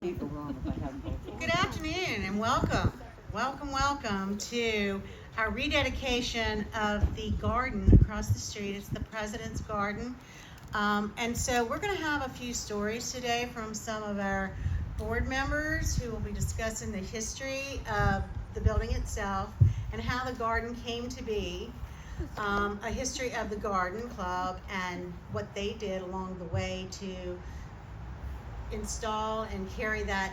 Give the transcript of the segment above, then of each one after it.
Good afternoon and welcome. Welcome to our rededication of the garden across the street. It's the President's Garden. And so we're going to have a few stories today from some of our board members who will be discussing the history of the building itself and how the garden came to be, a history of the garden club and what they did along the way to install and carry that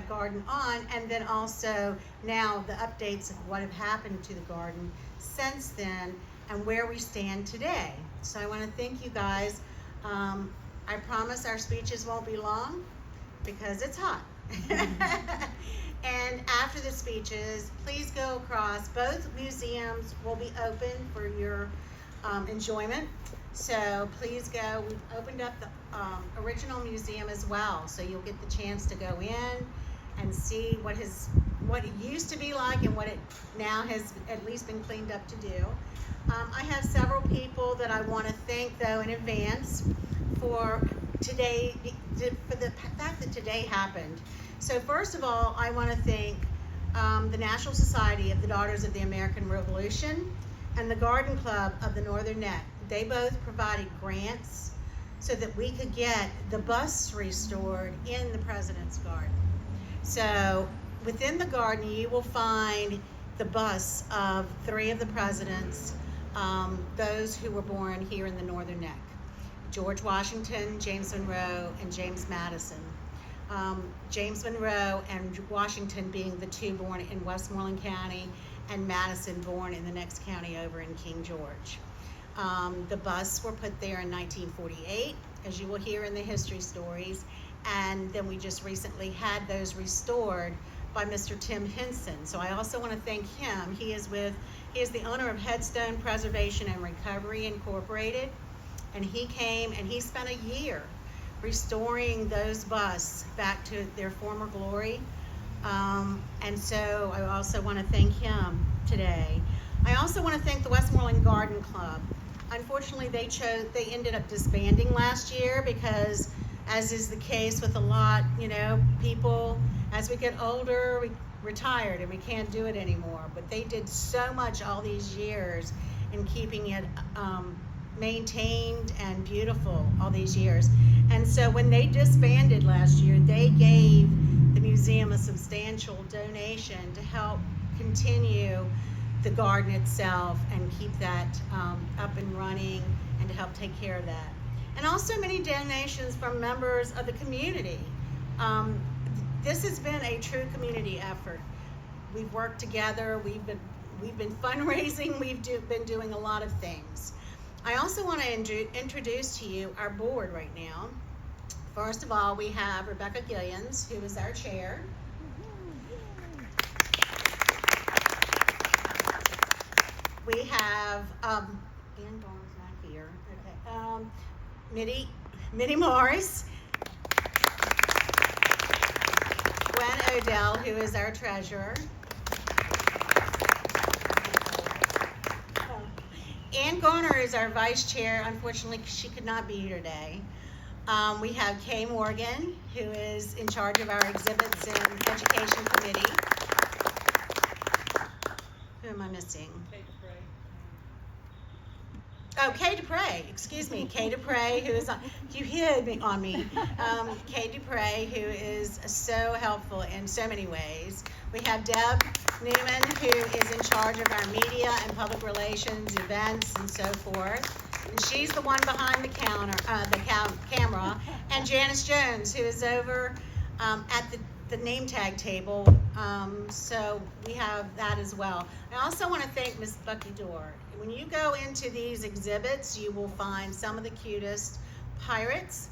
garden on, and then also now the updates of what have happened to the garden since then and where we stand today. So I want to thank you guys. I promise our speeches won't be long because it's hot. And after the speeches, please go across. Both museums will be open for your enjoyment. So please go. We've opened up the original museum as well, so you'll get the chance to go in and see what it used to be like and what it now has at least been cleaned up to do. I have several people that I want to thank though in advance for today, for the fact that today happened. So first of all, I want to thank the National Society of the Daughters of the American Revolution and the Garden Club of the Northern Neck. They both provided grants so that we could get the bus restored in the President's Garden. So within the garden, you will find the bus of three of the presidents, those who were born here in the Northern Neck: George Washington, James Monroe, and James Madison. James Monroe and Washington being the two born in Westmoreland County, and Madison born in the next county over in King George. The busts were put there in 1948, as you will hear in the history stories, and then we just recently had those restored by Mr. Tim Henson. So I also want to thank him. He is the owner of Headstone Preservation and Recovery Incorporated, and he came and he spent a year restoring those busts back to their former glory. And so I also want to thank him today. I also want to thank the Westmoreland Garden Club. Unfortunately, they ended up disbanding last year because, as is the case with a lot, people, as we get older, we retired and we can't do it anymore. But they did so much all these years in keeping it maintained and beautiful all these years. And so when they disbanded last year, they gave the museum a substantial donation to help continue the garden itself and keep that up and running and to help take care of that. And also many donations from members of the community. This has been a true community effort. We've worked together, we've been fundraising, we've been doing a lot of things. I also want to introduce to you our board right now. First of all, we have Rebecca Gillians, who is our chair. We have, Ann Barnes not here, okay. Mitty Morris. Gwen Odell, who is our treasurer. Ann Garner is our vice chair. Unfortunately, she could not be here today. We have Kay Morgan, who is in charge of our exhibits and education committee. Who am I missing? Kay Dupre, excuse me. Kay Dupre, who is you hid on me. Kay Dupre, who is so helpful in so many ways. We have Deb Newman, who is in charge of our media and public relations, events, and so forth. And she's the one behind the camera. And Janice Jones, who is over at the name tag table. So we have that as well. I also want to thank Miss Bucky Dorr. When you go into these exhibits, you will find some of the cutest pirates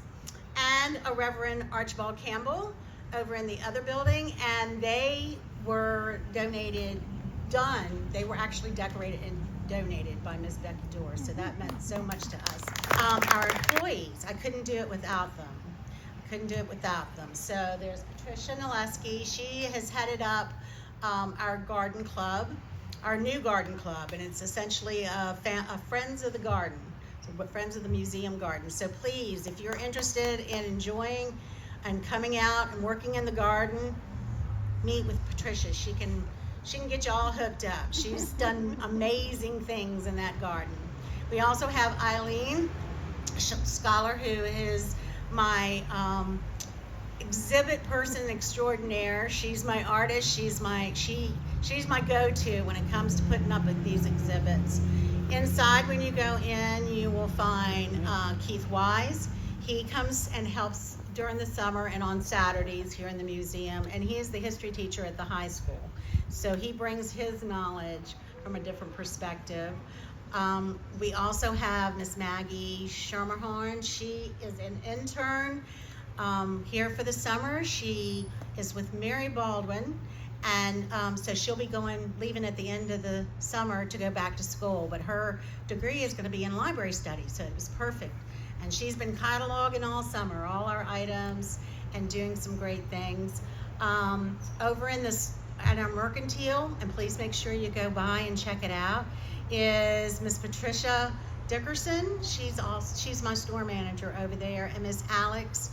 and a Reverend Archibald Campbell over in the other building, and they were they were actually decorated and donated by Ms. Becky Dorr, so that meant so much to us. Our employees, I couldn't do it without them. So there's Patricia Naleski. She has headed up our garden club, our new garden club, and it's essentially a Friends of the Garden, so Friends of the Museum Garden. So please, if you're interested in enjoying and coming out and working in the garden, meet with Patricia. She can get you all hooked up. She's done amazing things in that garden. We also have Eileen Scholar, who is my exhibit person extraordinaire. She's my artist. She's my go-to when it comes to putting up with these exhibits. Inside, when you go in, you will find Keith Wise. He comes and helps during the summer and on Saturdays here in the museum, and he is the history teacher at the high school. So he brings his knowledge from a different perspective. We also have Miss Maggie Schermerhorn. She is an intern here for the summer. She is with Mary Baldwin, and so she'll be leaving at the end of the summer to go back to school, but her degree is going to be in library studies, so it was perfect. And she's been cataloging all summer, all our items, and doing some great things. Over at our mercantile, and please make sure you go by and check it out, is Miss Patricia Dickerson. She's my store manager over there, and Miss Alex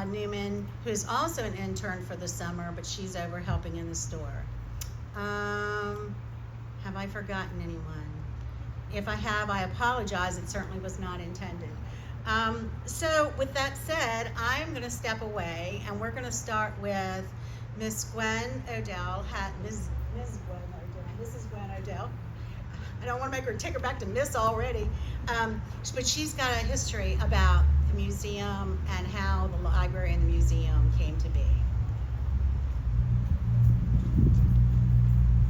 Newman, who is also an intern for the summer, but she's over helping in the store. Have I forgotten anyone? If I have, I apologize. It certainly was not intended. So with that said, I'm going to step away, and we're going to start with Miss Gwen Odell. Mrs. Gwen Odell. I don't want to take her back to Miss already, but she's got a history about the museum and how the library and the museum came to be.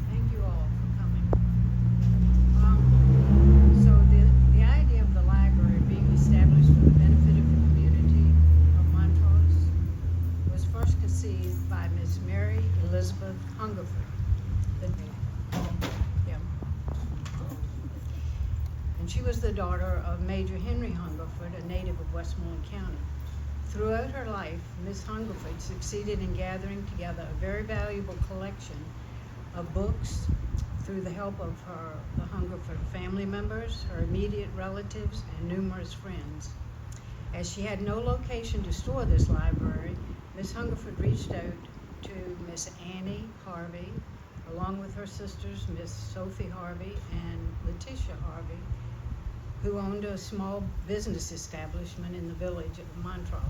Thank you all for coming. So the idea of the library being established for the benefit of the community of Montrose was first conceived by Miss Mary Elizabeth Hungerford. And she was the daughter of Major Henry Hungerford, a native of Westmoreland County. Throughout her life, Miss Hungerford succeeded in gathering together a very valuable collection of books through the help of the Hungerford family members, her immediate relatives, and numerous friends. As she had no location to store this library, Miss Hungerford reached out to Miss Annie Harvey, along with her sisters, Miss Sophie Harvey and Letitia Harvey, who owned a small business establishment in the village of Montrose.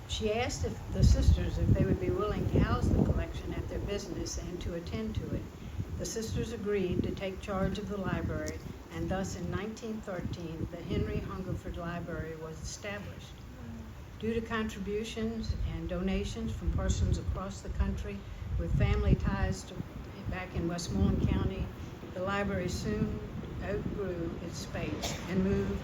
She asked the sisters if they would be willing to house the collection at their business and to attend to it. The sisters agreed to take charge of the library, and thus in 1913, the Henry Hungerford Library was established. Due to contributions and donations from persons across the country with family ties back in Westmoreland County, the library soon outgrew its space and moved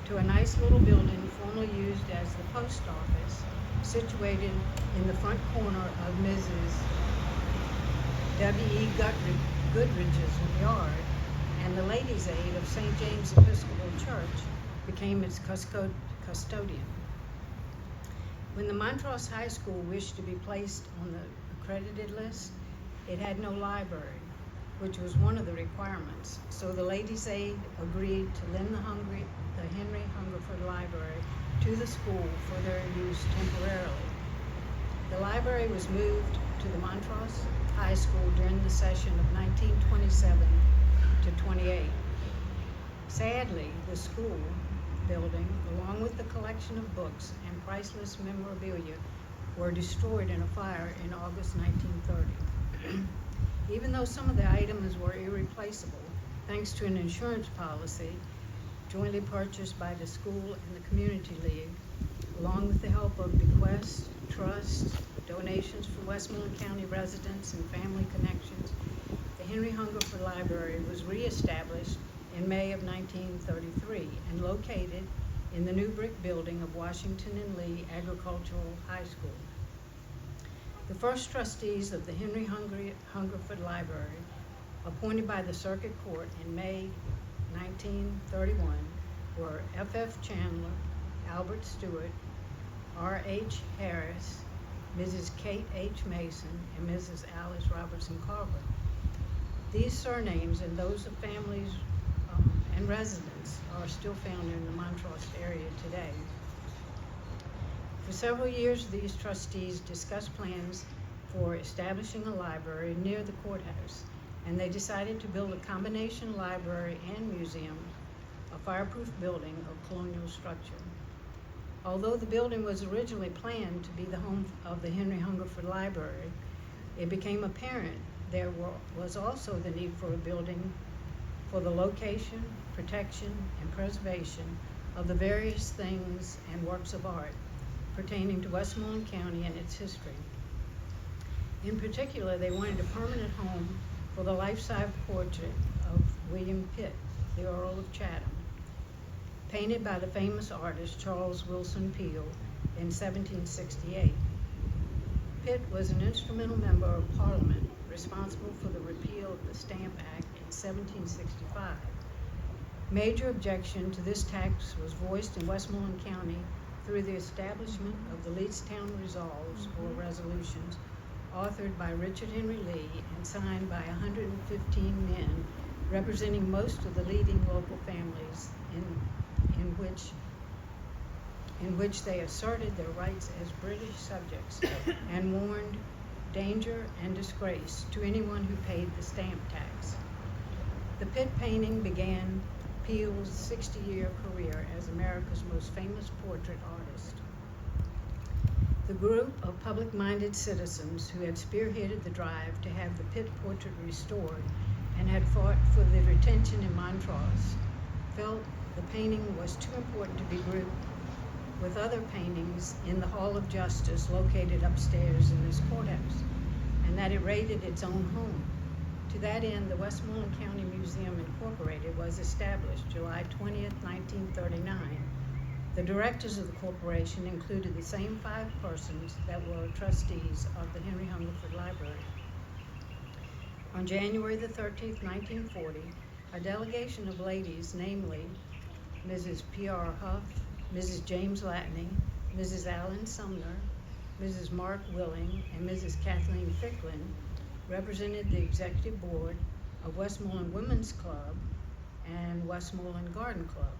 to a nice little building formerly used as the post office, situated in the front corner of Mrs. W.E. Goodrich's yard, and the Ladies' Aid of St. James Episcopal Church became its custodian. When the Montrose High School wished to be placed on the accredited list, it had no library, which was one of the requirements. So the Ladies' Aid agreed to lend the Henry Hungerford Library to the school for their use temporarily. The library was moved to the Montrose High School during the session of 1927 to 28. Sadly, the school building, along with the collection of books and priceless memorabilia, were destroyed in a fire in August 1930. Even though some of the items were irreplaceable, thanks to an insurance policy jointly purchased by the school and the community league, along with the help of bequests, trusts, donations from Westmoreland County residents and family connections, the Henry Hungerford Library was reestablished in May of 1933 and located in the new brick building of Washington and Lee Agricultural High School. The first trustees of the Henry Hungerford Library, appointed by the Circuit Court in May 1931, were F.F. Chandler, Albert Stewart, R.H. Harris, Mrs. Kate H. Mason, and Mrs. Alice Robertson Carver. These surnames and those of families and residents are still found in the Montrose area today. For several years, these trustees discussed plans for establishing a library near the courthouse, and they decided to build a combination library and museum, a fireproof building of colonial structure. Although the building was originally planned to be the home of the Henry Hungerford Library, it became apparent there was also the need for a building for the location, protection, and preservation of the various things and works of art pertaining to Westmoreland County and its history. In particular, they wanted a permanent home for the life-size portrait of William Pitt, the Earl of Chatham, painted by the famous artist Charles Willson Peale in 1768. Pitt was an instrumental member of Parliament responsible for the repeal of the Stamp Act in 1765. Major objection to this tax was voiced in Westmoreland County through the establishment of the Leestown Resolves, or resolutions, authored by Richard Henry Lee and signed by 115 men representing most of the leading local families in which they asserted their rights as British subjects and warned danger and disgrace to anyone who paid the stamp tax. The Pitt painting began Peale's 60-year career as America's most famous portrait artist. The group of public-minded citizens who had spearheaded the drive to have the Pitt portrait restored and had fought for the retention in Montrose felt the painting was too important to be grouped with other paintings in the Hall of Justice located upstairs in this courthouse, and that it rated its own home. To that end, the Westmoreland County Museum Incorporated was established July 20th, 1939. The directors of the corporation included the same 5 persons that were trustees of the Henry Hungerford Library. On January the 13th, 1940, a delegation of ladies, namely Mrs. P.R. Huff, Mrs. James Latney, Mrs. Allen Sumner, Mrs. Mark Willing, and Mrs. Kathleen Ficklin, represented the executive board of Westmoreland Women's Club and Westmoreland Garden Club.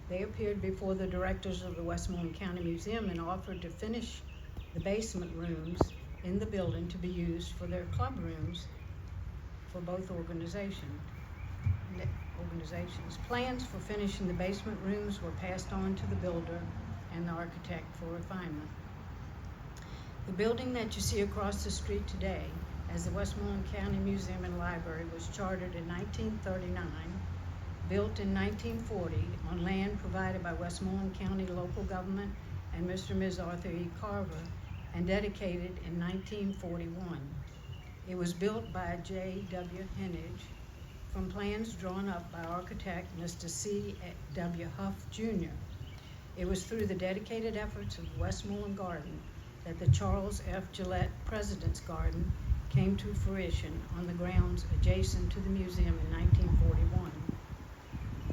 They appeared before the directors of the Westmoreland County Museum and offered to finish the basement rooms in the building to be used for their club rooms for both organizations. Plans for finishing the basement rooms were passed on to the builder and the architect for refinement. The building that you see across the street today as the Westmoreland County Museum and Library was chartered in 1939, built in 1940 on land provided by Westmoreland County local government and Mr. and Ms. Arthur E. Carver, and dedicated in 1941. It was built by J.W. Henage from plans drawn up by architect Mr. C.W. Huff, Jr. It was through the dedicated efforts of Westmoreland Garden that the Charles F. Gillette Presidents Garden came to fruition on the grounds adjacent to the museum in 1941.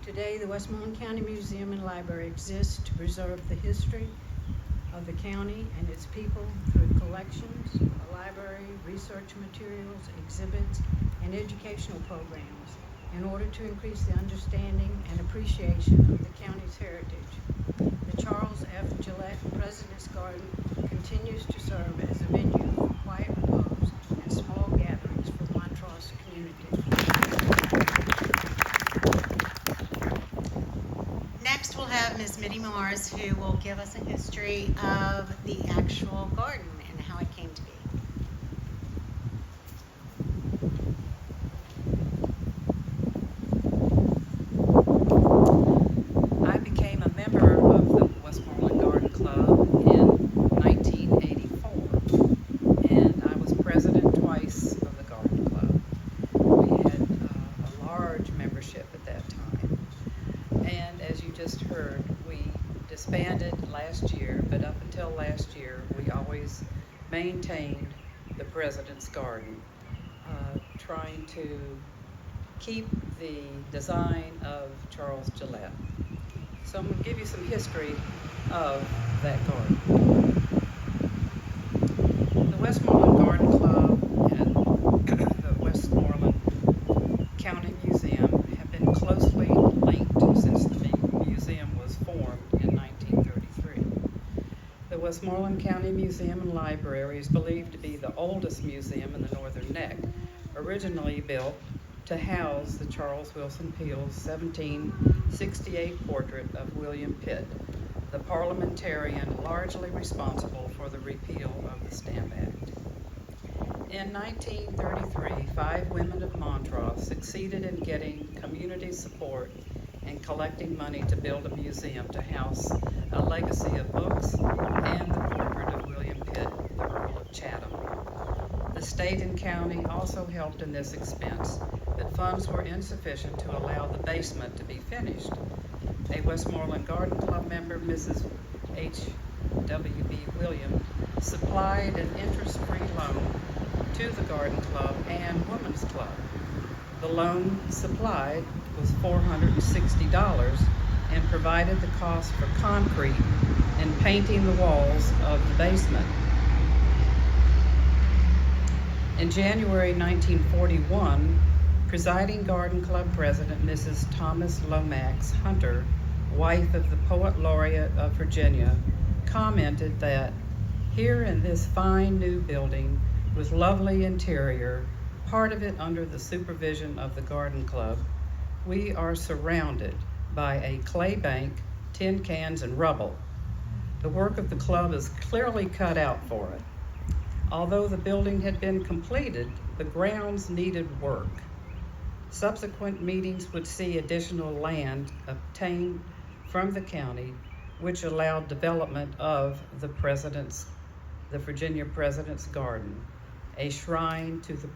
Today, the Westmoreland County Museum and Library exists to preserve the history of the county and its people through collections, a library, research materials, exhibits, and educational programs in order to increase the understanding and appreciation of the county's heritage. The Charles F. Gillette Presidents Garden continues to serve as a venue for quiet repose and small gatherings for the Montrose community. Next, we'll have Ms. Mitty Mars, who will give us a history of the actual garden and how it came to be. I became a member of the Westmoreland Garden Club in 1984, and I was president twice of the Garden Club. We had a large membership at that time, and as you just heard, we disbanded last year, but up until last year, we always maintained the President's Garden, trying to keep the design of Charles Gillette. So I'm going to give you some history of that garden. The Westmoreland Garden Club and the Westmoreland County Museum have been closely linked since the museum was formed in 1933. Westmoreland County Museum and Library is believed to be the oldest museum in the Northern Neck, originally built to house the Charles Wilson Peele's 1768 portrait of William Pitt, the parliamentarian largely responsible for the repeal of the Stamp Act. In 1933, 5 women of Montrose succeeded in getting community support and collecting money to build a museum to house a legacy of books and the portrait of William Pitt, the Earl of Chatham. The state and county also helped in this expense, but funds were insufficient to allow the basement to be finished. A Westmoreland Garden Club member, Mrs. H.W.B. Williams, supplied an interest-free loan to the Garden Club and Women's Club. The loan supplied was $460 and provided the cost for concrete and painting the walls of the basement. In January 1941, presiding Garden Club president Mrs. Thomas Lomax Hunter, wife of the Poet Laureate of Virginia, commented that here in this fine new building with lovely interior, part of it under the supervision of the Garden Club, we are surrounded by a clay bank, tin cans, and rubble. The work of the club is clearly cut out for it. Although the building had been completed, the grounds needed work. Subsequent meetings would see additional land obtained from the county, which allowed development of the Virginia President's Garden, a shrine to the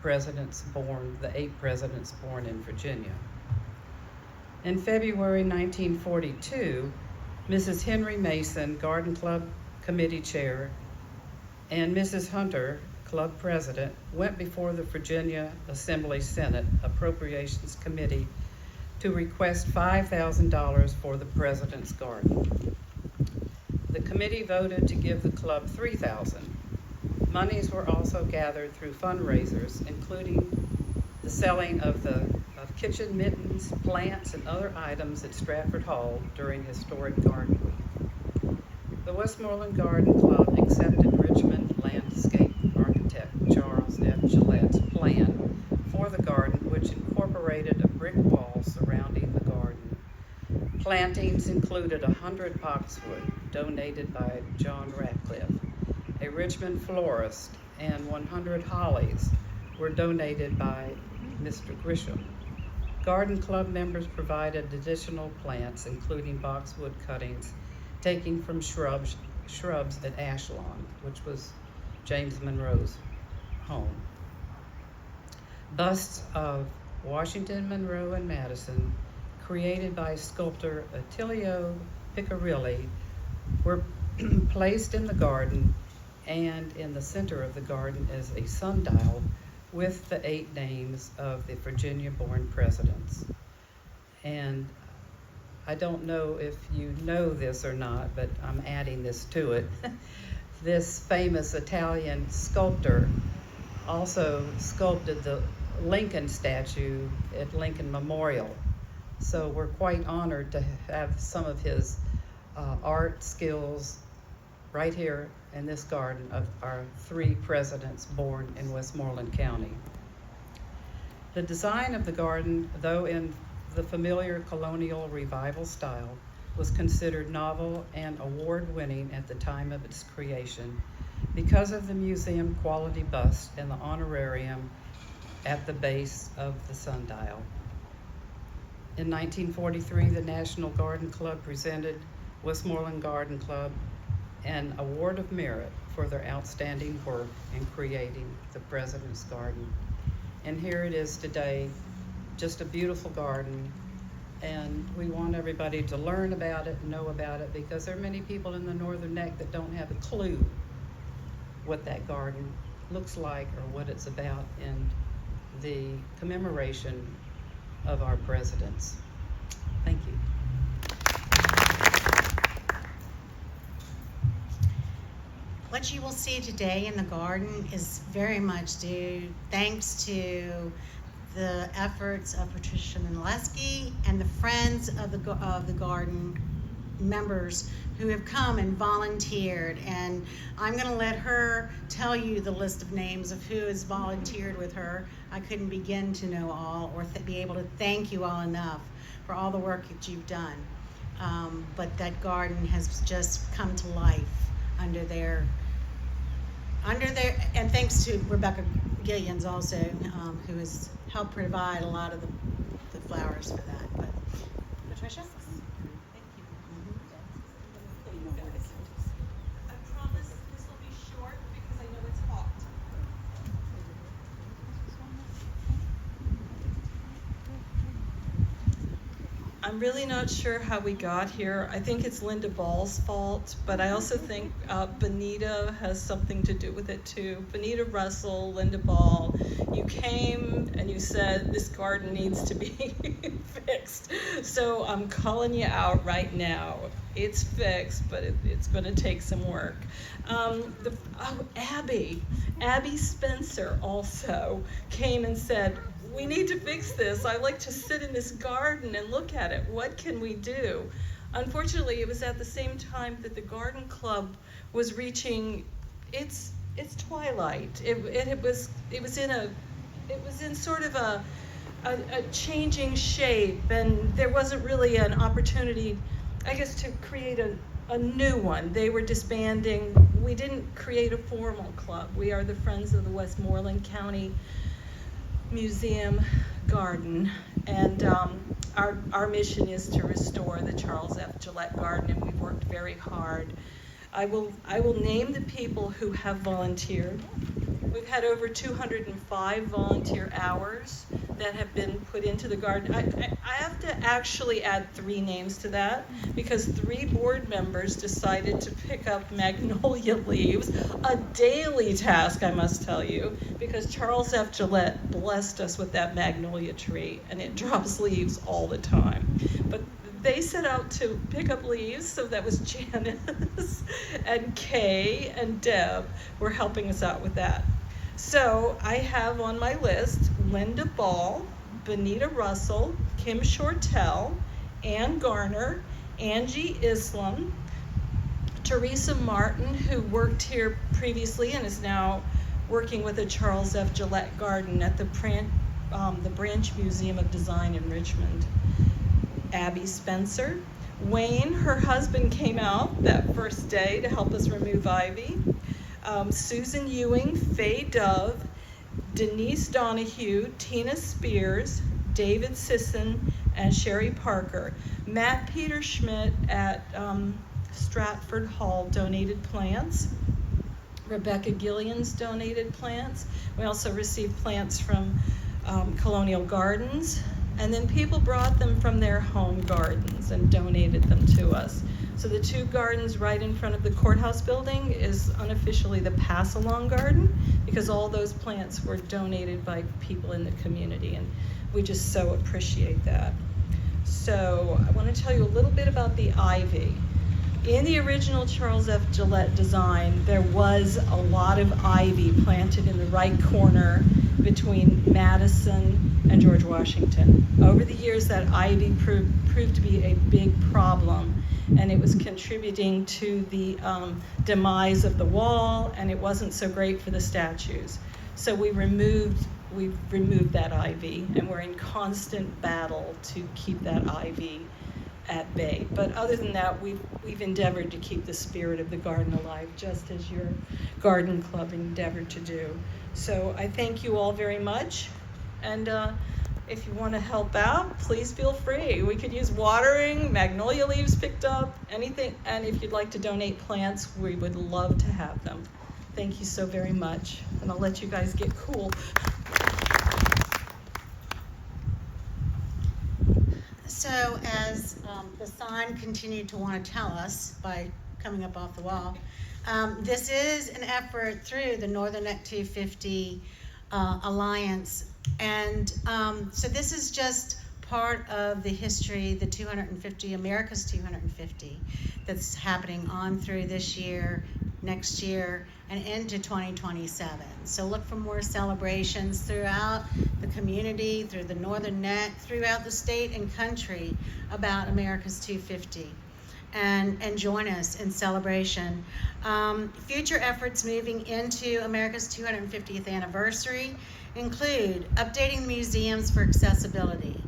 8 presidents born in Virginia. In February 1942, Mrs. Henry Mason, Garden Club Committee Chair, and Mrs. Hunter, Club President, went before the Virginia Assembly Senate Appropriations Committee to request $5,000 for the President's Garden. The committee voted to give the club $3,000. Monies were also gathered through fundraisers, including the selling of kitchen mittens, plants, and other items at Stratford Hall during Historic Garden Week. The Westmoreland Garden Club accepted Richmond landscape architect Charles F. Gillette's plan for the garden, which incorporated a brick wall surrounding the garden. Plantings included 100 boxwood donated by John Ratcliffe, a Richmond florist, and 100 hollies were donated by Mr. Grisham. Garden Club members provided additional plants, including boxwood cuttings taken from shrubs at Ashlawn, which was James Monroe's home. Busts of Washington, Monroe, and Madison, created by sculptor Attilio Piccirilli, were placed in the garden, and in the center of the garden is a sundial with the 8 names of the Virginia-born presidents. And I don't know if you know this or not, but I'm adding this to it. This famous Italian sculptor also sculpted the Lincoln statue at Lincoln Memorial. So we're quite honored to have some of his art skills right here in this garden of our 3 presidents born in Westmoreland County. The design of the garden, though in the familiar colonial revival style, was considered novel and award-winning at the time of its creation because of the museum quality bust and the honorarium at the base of the sundial. In 1943, the National Garden Club presented Westmoreland Garden Club an Award of Merit for their outstanding work in creating the President's Garden. And here it is today, just a beautiful garden. And we want everybody to learn about it, know about it, because there are many people in the Northern Neck that don't have a clue what that garden looks like or what it's about in the commemoration of our presidents. Thank you. What you will see today in the garden is very much due thanks to the efforts of Patricia Mileski and the friends of the garden members who have come and volunteered, and I'm going to let her tell you the list of names of who has volunteered with her. I couldn't begin to know all or be able to thank you all enough for all the work that you've done. But that garden has just come to life under their, and thanks to Rebecca Gillians also, who has helped provide a lot of the flowers for that. But Patricia? I promise this will be short because I know it's hot. I'm really not sure how we got here. I think it's Linda Ball's fault, but I also think Benita has something to do with it too. Benita Russell, Linda Ball, you came and you said this garden needs to be fixed. So I'm calling you out right now. It's fixed, but it's going to take some work. Abby Spencer also came and said, we need to fix this. I like to sit in this garden and look at it. What can we do? Unfortunately, it was at the same time that the garden club was reaching its twilight. It was in sort of a changing shape, and there wasn't really an opportunity, I guess, to create a new one. They were disbanding. We didn't create a formal club. We are the Friends of the Westmoreland County Museum Garden, and our mission is to restore the Charles F. Gillette Garden, and we've worked very hard. I will name the people who have volunteered. We've had over 205 volunteer hours that have been put into the garden. I have to actually add 3 names to that because 3 board members decided to pick up magnolia leaves, a daily task, I must tell you, because Charles F. Gillette blessed us with that magnolia tree, and it drops leaves all the time. But they set out to pick up leaves, so that was Janice and Kay and Deb were helping us out with that. So I have on my list Linda Ball, Benita Russell, Kim Shortell, Ann Garner, Angie Islam, Teresa Martin, who worked here previously and is now working with the Charles F. Gillette Garden at the Branch Museum of Design in Richmond, Abby Spencer, Wayne, her husband, came out that first day to help us remove ivy, Susan Ewing, Faye Dove, Denise Donahue, Tina Spears, David Sisson, and Sherry Parker. Matt Peter Schmidt at Stratford Hall donated plants. Rebecca Gillians donated plants. We also received plants from Colonial Gardens, and then people brought them from their home gardens and donated them to us. So the 2 gardens right in front of the courthouse building is unofficially the Pass-Along Garden because all those plants were donated by people in the community, and we just so appreciate that. So I want to tell you a little bit about the ivy. In the original Charles F. Gillette design, there was a lot of ivy planted in the right corner between Madison and George Washington. Over the years, that ivy proved to be a big problem, and it was contributing to the demise of the wall, and it wasn't so great for the statues. So we've removed that ivy, and we're in constant battle to keep that ivy at bay. But other than that, we've endeavored to keep the spirit of the garden alive, just as your garden club endeavored to do. So I thank you all very much, and if you want to help out, please feel free. We could use watering, magnolia leaves picked up, anything, and if you'd like to donate plants, we would love to have them. Thank you so very much, and I'll let you guys get cool. So as the sign continued to want to tell us by coming up off the wall, this is an effort through the Northern Neck 250 Alliance, and so this is just part of the history, the 250, America's 250, that's happening on through this year, next year, and into 2027. So look for more celebrations throughout the community, through the Northern Neck, throughout the state and country about America's 250. and join us in celebration. Future efforts moving into America's 250th anniversary include updating museums for accessibility.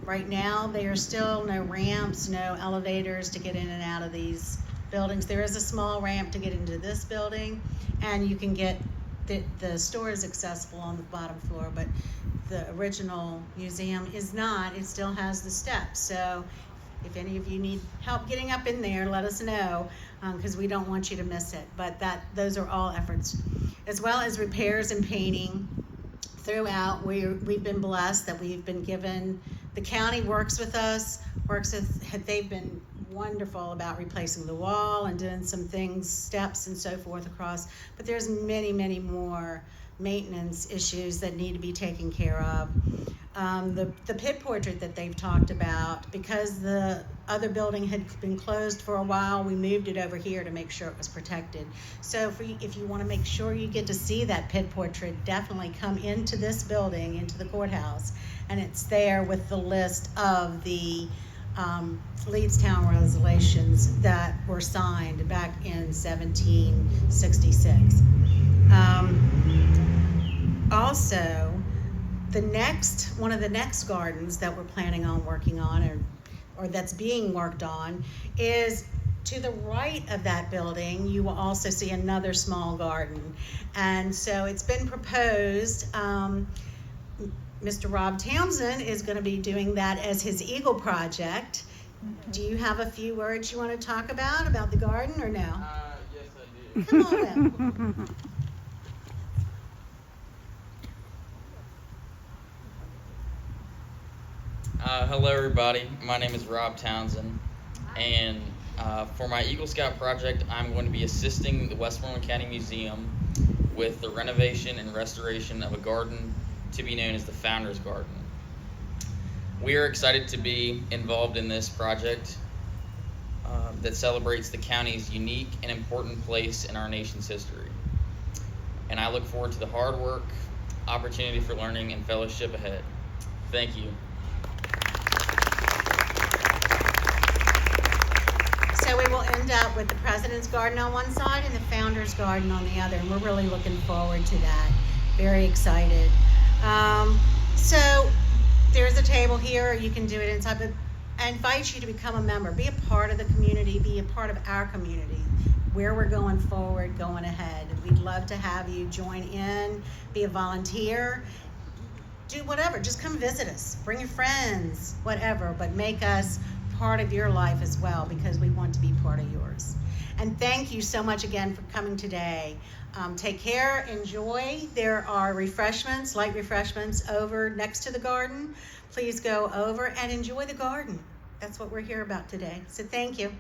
Right now, there are still no ramps, no elevators to get in and out of these buildings. There is a small ramp to get into this building, and you can get, the store is accessible on the bottom floor, but the original museum is not. It still has the steps. So if any of you need help getting up in there, let us know, because we don't want you to miss it. But those are all efforts, as well as repairs and painting throughout. We've been blessed that we've been given, the county works with us, they've been wonderful about replacing the wall and doing some things, steps and so forth across, but there's many, many more maintenance issues that need to be taken care of. The pit portrait that they've talked about, because the other building had been closed for a while, we moved it over here to make sure it was protected. So if you want to make sure you get to see that pit portrait, definitely come into this building, into the courthouse, and it's there with the list of the Leedstown resolutions that were signed back in 1766. Also, one of the next gardens that we're planning on working on, or that's being worked on, is to the right of that building. You will also see another small garden, and so it's been proposed. Mr. Rob Townsend is going to be doing that as his Eagle project. Do you have a few words you want to talk about the garden, or no? Yes, I do. Come on up. Hello, everybody. My name is Rob Townsend, and for my Eagle Scout project, I'm going to be assisting the Westmoreland County Museum with the renovation and restoration of a garden to be known as the Founders Garden. We are excited to be involved in this project that celebrates the county's unique and important place in our nation's history. And I look forward to the hard work, opportunity for learning, and fellowship ahead. Thank you. So we will end up with the President's Garden on one side and the Founders Garden on the other, and we're really looking forward to that. Very excited. So there's a table here. You can do it inside, but I invite you to become a member. Be a part of the community. Be a part of our community, where we're going forward, going ahead. We'd love to have you join in, be a volunteer, do whatever. Just come visit us. Bring your friends, whatever, but make us part of your life as well, because we want to be part of yours. And thank you so much again for coming today. Take care, enjoy. There are refreshments, light refreshments over next to the garden. Please go over and enjoy the garden. That's what we're here about today. So thank you.